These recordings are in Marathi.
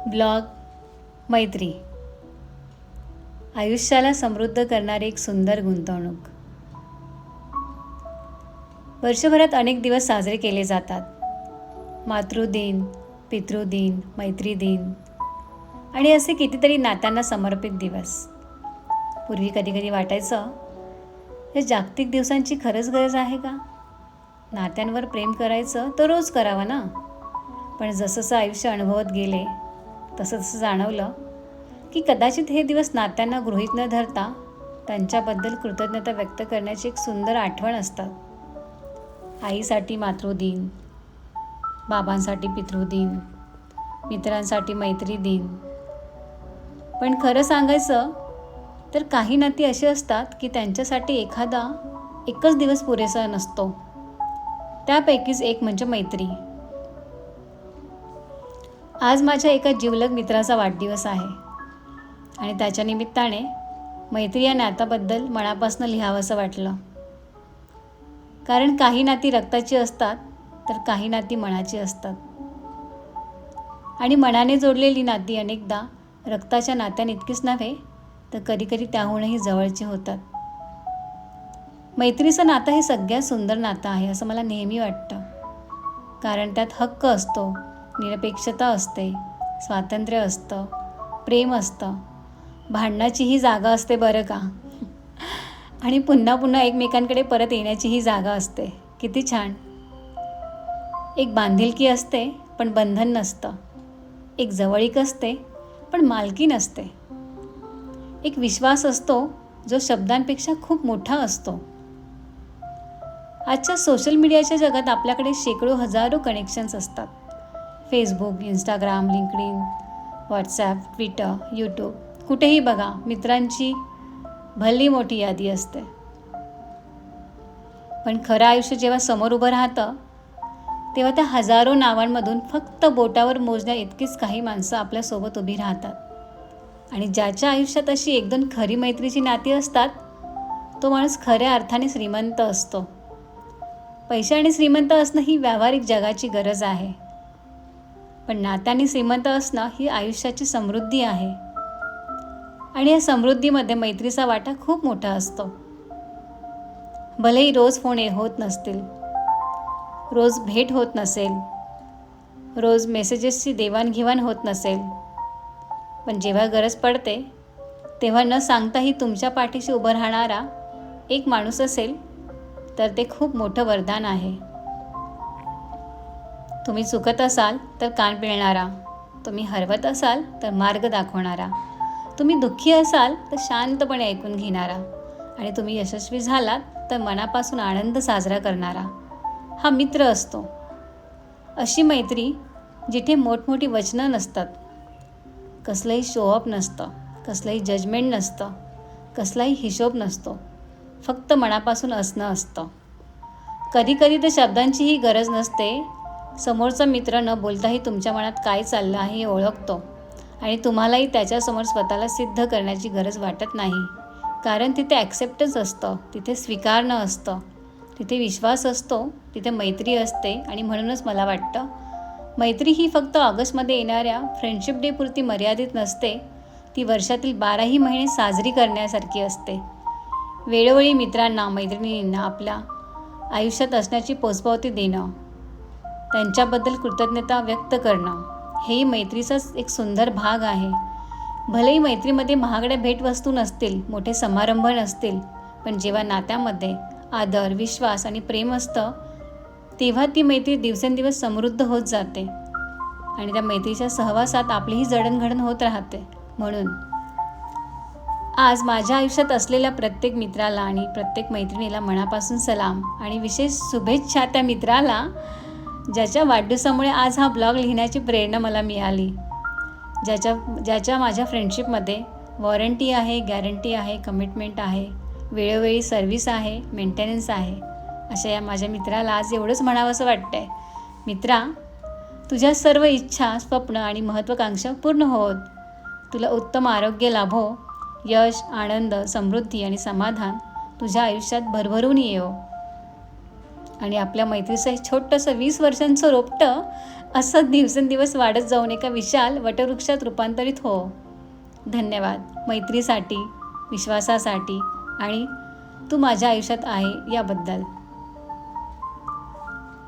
ब्लॉग मैत्री आयुष्याला समृद्ध करणारी एक सुंदर गुंतवणूक. वर्षभरात अनेक दिवस साजरे केले जातात. मातृदिन, पितृदिन, मैत्रीदिन आणि असे कितीतरी नात्यांना समर्पित दिवस. पूर्वी कधी कधी वाटायचं, या जागतिक दिवसांची खरंच गरज आहे का? नात्यांवर प्रेम करायचं तर रोज करावं ना. पण जसं आयुष्य अनुभवत गेले तसं जाणवलं की कदाचित हे दिवस नात्यांना गृहीत न धरता त्यांच्याबद्दल कृतज्ञता व्यक्त करण्याची एक सुंदर आठवण असतात. आईसाठी मातृदिन, बाबांसाठी पितृदिन, मित्रांसाठी मैत्री दिन. पण खरं सांगायचं तर काही नाती अशी असतात की त्यांच्यासाठी एकच दिवस पुरेसा नसतो. त्यापैकीच एक म्हणजे मैत्री. आज माझ्या एका जिवलग मित्राचा वाढदिवस आहे आणि त्याच्या निमित्ताने मैत्री या नात्याबद्दल मनापासून लिहावंसं वाटलं. कारण काही नाती रक्ताची असतात तर काही नाती मनाची असतात. आणि मनाने जोडलेली नाती अनेकदा रक्ताच्या नात्याइतकीच नव्हे तर कधीकधी त्याहूनही जवळची होतात. मैत्रीचं नातं हे सगळ्यात सुंदर नातं आहे असं मला नेहमी वाटतं. कारण त्यात हक्क असतो, निरपेक्षता असते, स्वातंत्र्य असतं, प्रेम असतं, भांडणाचीही जागा असते बरं का. आणि पुन्हा पुन्हा एकमेकांकडे परत येण्याचीही जागा असते. किती छान. एक बांधिलकी असते पण बंधन नसतं. एक जवळीक असते पण मालकी नसते. एक विश्वास असतो जो शब्दांपेक्षा खूप मोठा असतो. आजच्या सोशल मीडियाच्या जगात आपल्याकडे शेकडो हजारो कनेक्शन्स असतात. Facebook, Instagram, LinkedIn, WhatsApp, Twitter, YouTube, कुठेही बघा मित्रांची भली मोठी यादी असते. पण खरं आयुष्य जेव्हा समोर उभं राहतं तेव्हा त्या हजारो नावांमधून फक्त बोटावर मोजण्या इतकीच काही माणसं आपल्यासोबत उभी राहतात. आणि ज्याच्या आयुष्यात अशी एक दोन खरी मैत्रीची नाती असतात तो माणूस खऱ्या अर्थाने श्रीमंत असतो. पैसे आणि श्रीमंत असणं ही व्यावहारिक जगाची गरज आहे. पण नात्याने श्रीमंत असणं ही आयुष्याची समृद्धी आहे. आणि या समृद्धीमध्ये मैत्रीचा वाटा खूप मोठा असतो. भलेही रोज फोन होत नसतील, रोज भेट होत नसेल, रोज मेसेजेसची देवाणघेवाण होत नसेल, पण जेव्हा गरज पडते तेव्हा न सांगताही तुमच्या पाठीशी उभं राहणारा एक माणूस असेल तर ते खूप मोठं वरदान आहे. तुम्ही चुकत असाल तर कान पिळणारा, तुम्ही हरवत असाल तर मार्ग दाखवणारा, तुम्ही दुःखी असाल तर शांतपणे ऐकून घेणारा आणि तुम्ही यशस्वी झालात तर मनापासून आनंद साजरा करणारा हा मित्र असतो. अशी मैत्री जिथे मोठमोठी वचनं नसतात, कसलंही शोअप नसतं, कसलंही जजमेंट नसतं, कसलाही हिशोब नसतो, फक्त मनापासून असणं असतं. कधीकधी तर शब्दांचीही गरज नसते. समोरचा मित्र न बोलताही तुमच्या मनात काय चाललं आहे हे ओळखतो आणि तुम्हालाही त्याच्यासमोर स्वतःला सिद्ध करण्याची गरज वाटत नाही. कारण तिथे ॲक्सेप्टन्स असतं, तिथे स्वीकारणं असतं, तिथे विश्वास असतो, तिथे मैत्री असते. आणि म्हणूनच मला वाटतं मैत्री ही फक्त ऑगस्टमध्ये येणाऱ्या फ्रेंडशिप डे पुरती मर्यादित नसते. ती वर्षातील 12ही महिने साजरी करण्यासारखी असते. वेळोवेळी मित्रांना, मैत्रिणींना आपल्या आयुष्यात असण्याची पोचपावती देणं, त्यांच्याबद्दल कृतज्ञता व्यक्त करणं हेही मैत्रीचाच एक सुंदर भाग आहे. भलेही मैत्रीमध्ये महागड्या भेटवस्तू नसतील, मोठे समारंभ नसतील, पण जेव्हा नात्यामध्ये आदर, विश्वास आणि प्रेम असतं तेव्हा ती मैत्री दिवसेंदिवस समृद्ध होत जाते आणि त्या मैत्रीच्या सहवासात आपलीही जडणघडण होत राहते. म्हणून आज माझ्या आयुष्यात असलेल्या प्रत्येक मित्राला आणि प्रत्येक मैत्रिणीला मनापासून सलाम आणि विशेष शुभेच्छा त्या मित्राला ज्याच्या वाढदिवसामुळे आज हा ब्लॉग लिहिण्याची प्रेरणा मला मिळाली. ज्याच्या माझ्या फ्रेंडशिपमध्ये वॉरंटी आहे, गॅरंटी आहे, कमिटमेंट आहे, वेळोवेळी सर्व्हिस आहे, मेंटेनन्स आहे. अशा या माझ्या मित्राला आज एवढंच म्हणावंसं वाटतं आहे, मित्रा, तुझ्या सर्व इच्छा, स्वप्न आणि महत्त्वाकांक्षा पूर्ण होत, तुला उत्तम आरोग्य लाभो, यश, आनंद, समृद्धी आणि समाधान तुझ्या आयुष्यात भरभरून येवो. आणि आपल्या मैत्रीचं छोटंसं 20 वर्षांचं रोपटं असं दिवसेंदिवस वाढत जाऊन एका विशाल वटवृक्षात रूपांतरित हो. धन्यवाद मैत्रीसाठी, विश्वासासाठी आणि तू माझ्या आयुष्यात आहे याबद्दल.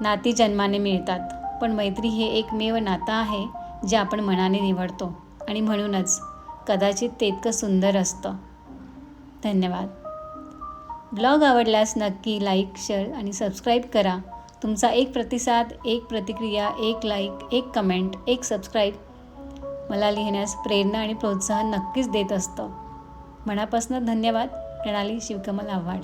नाती जन्माने मिळतात, पण मैत्री हे एकमेव नातं आहे जे आपण मनाने निवडतो आणि म्हणूनच कदाचित ते इतकं सुंदर असतं. धन्यवाद. ब्लॉग आवडल्यास नक्की लाईक, शेअर आणि सबस्क्राईब करा. तुमचा एक प्रतिसाद, एक प्रतिक्रिया, एक लाईक, एक कमेंट, एक सबस्क्राईब मला लिहिण्यास प्रेरणा आणि प्रोत्साहन नक्कीच देत असतं. मनापासून धन्यवाद. प्रणाली शिवकमल आव्हाड.